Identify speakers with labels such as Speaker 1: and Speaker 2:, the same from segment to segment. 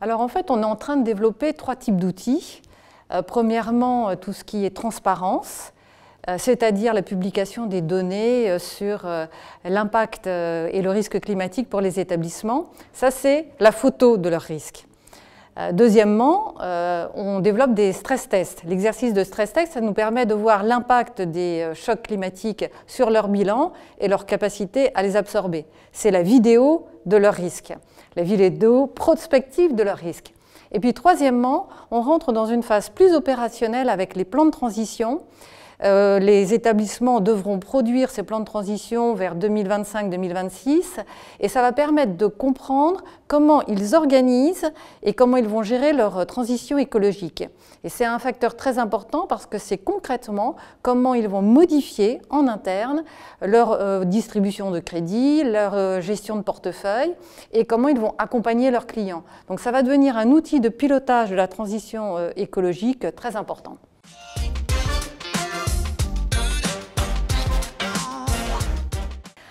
Speaker 1: Alors en fait, on est en train de développer 3 types d'outils. Premièrement, tout ce qui est transparence, c'est-à-dire la publication des données sur l'impact et le risque climatique pour les établissements. Ça, c'est la photo de leur risque. Deuxièmement, on développe des stress tests. L'exercice de stress test, ça nous permet de voir l'impact des chocs climatiques sur leur bilan et leur capacité à les absorber. C'est la vidéo de leur risque, la vidéo prospective de leur risque. Et puis troisièmement, on rentre dans une phase plus opérationnelle avec les plans de transition. Les établissements devront produire ces plans de transition vers 2025-2026 et ça va permettre de comprendre comment ils organisent et comment ils vont gérer leur transition écologique. Et c'est un facteur très important parce que c'est concrètement comment ils vont modifier en interne leur distribution de crédit, leur gestion de portefeuille et comment ils vont accompagner leurs clients. Donc ça va devenir un outil de pilotage de la transition écologique très important.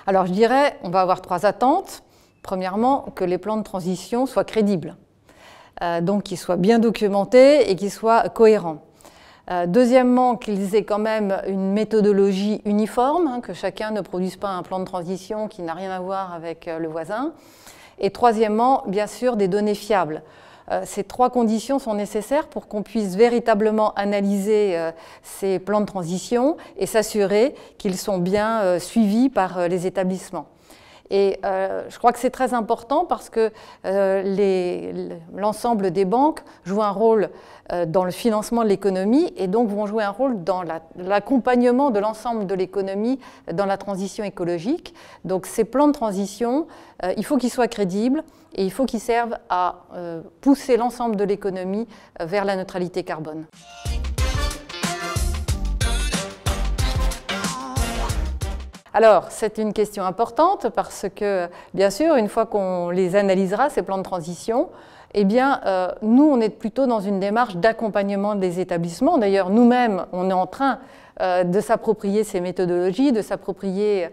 Speaker 1: Alors je dirais, on va avoir 3 attentes. Premièrement, que les plans de transition soient crédibles, donc qu'ils soient bien documentés et qu'ils soient cohérents. Deuxièmement, qu'ils aient quand même une méthodologie uniforme, que chacun ne produise pas un plan de transition qui n'a rien à voir avec le voisin. Et troisièmement, bien sûr, des données fiables. Ces 3 conditions sont nécessaires pour qu'on puisse véritablement analyser ces plans de transition et s'assurer qu'ils sont bien suivis par les établissements. Et je crois que c'est très important parce que l'ensemble des banques jouent un rôle dans le financement de l'économie et donc vont jouer un rôle dans l'accompagnement de l'ensemble de l'économie dans la transition écologique. Donc ces plans de transition, il faut qu'ils soient crédibles et il faut qu'ils servent à pousser l'ensemble de l'économie vers la neutralité carbone. Alors, c'est une question importante parce que, bien sûr, une fois qu'on les analysera, ces plans de transition, eh bien, nous, on est plutôt dans une démarche d'accompagnement des établissements. D'ailleurs, nous-mêmes, on est en train de s'approprier ces méthodologies, de s'approprier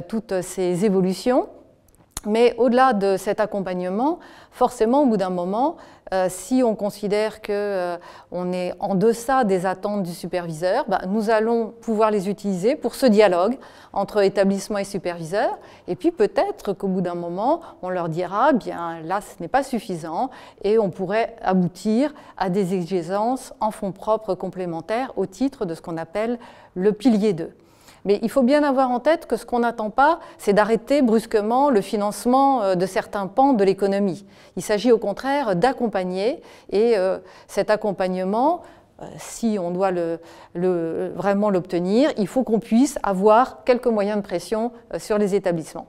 Speaker 1: toutes ces évolutions. Mais au-delà de cet accompagnement, forcément, au bout d'un moment, si on considère qu'on est en deçà des attentes du superviseur, nous allons pouvoir les utiliser pour ce dialogue entre établissement et superviseur. Et puis peut-être qu'au bout d'un moment, on leur dira, bien là, ce n'est pas suffisant et on pourrait aboutir à des exigences en fonds propres complémentaires au titre de ce qu'on appelle le pilier 2. Mais il faut bien avoir en tête que ce qu'on n'attend pas, c'est d'arrêter brusquement le financement de certains pans de l'économie. Il s'agit au contraire d'accompagner et cet accompagnement, si on doit vraiment l'obtenir, il faut qu'on puisse avoir quelques moyens de pression sur les établissements.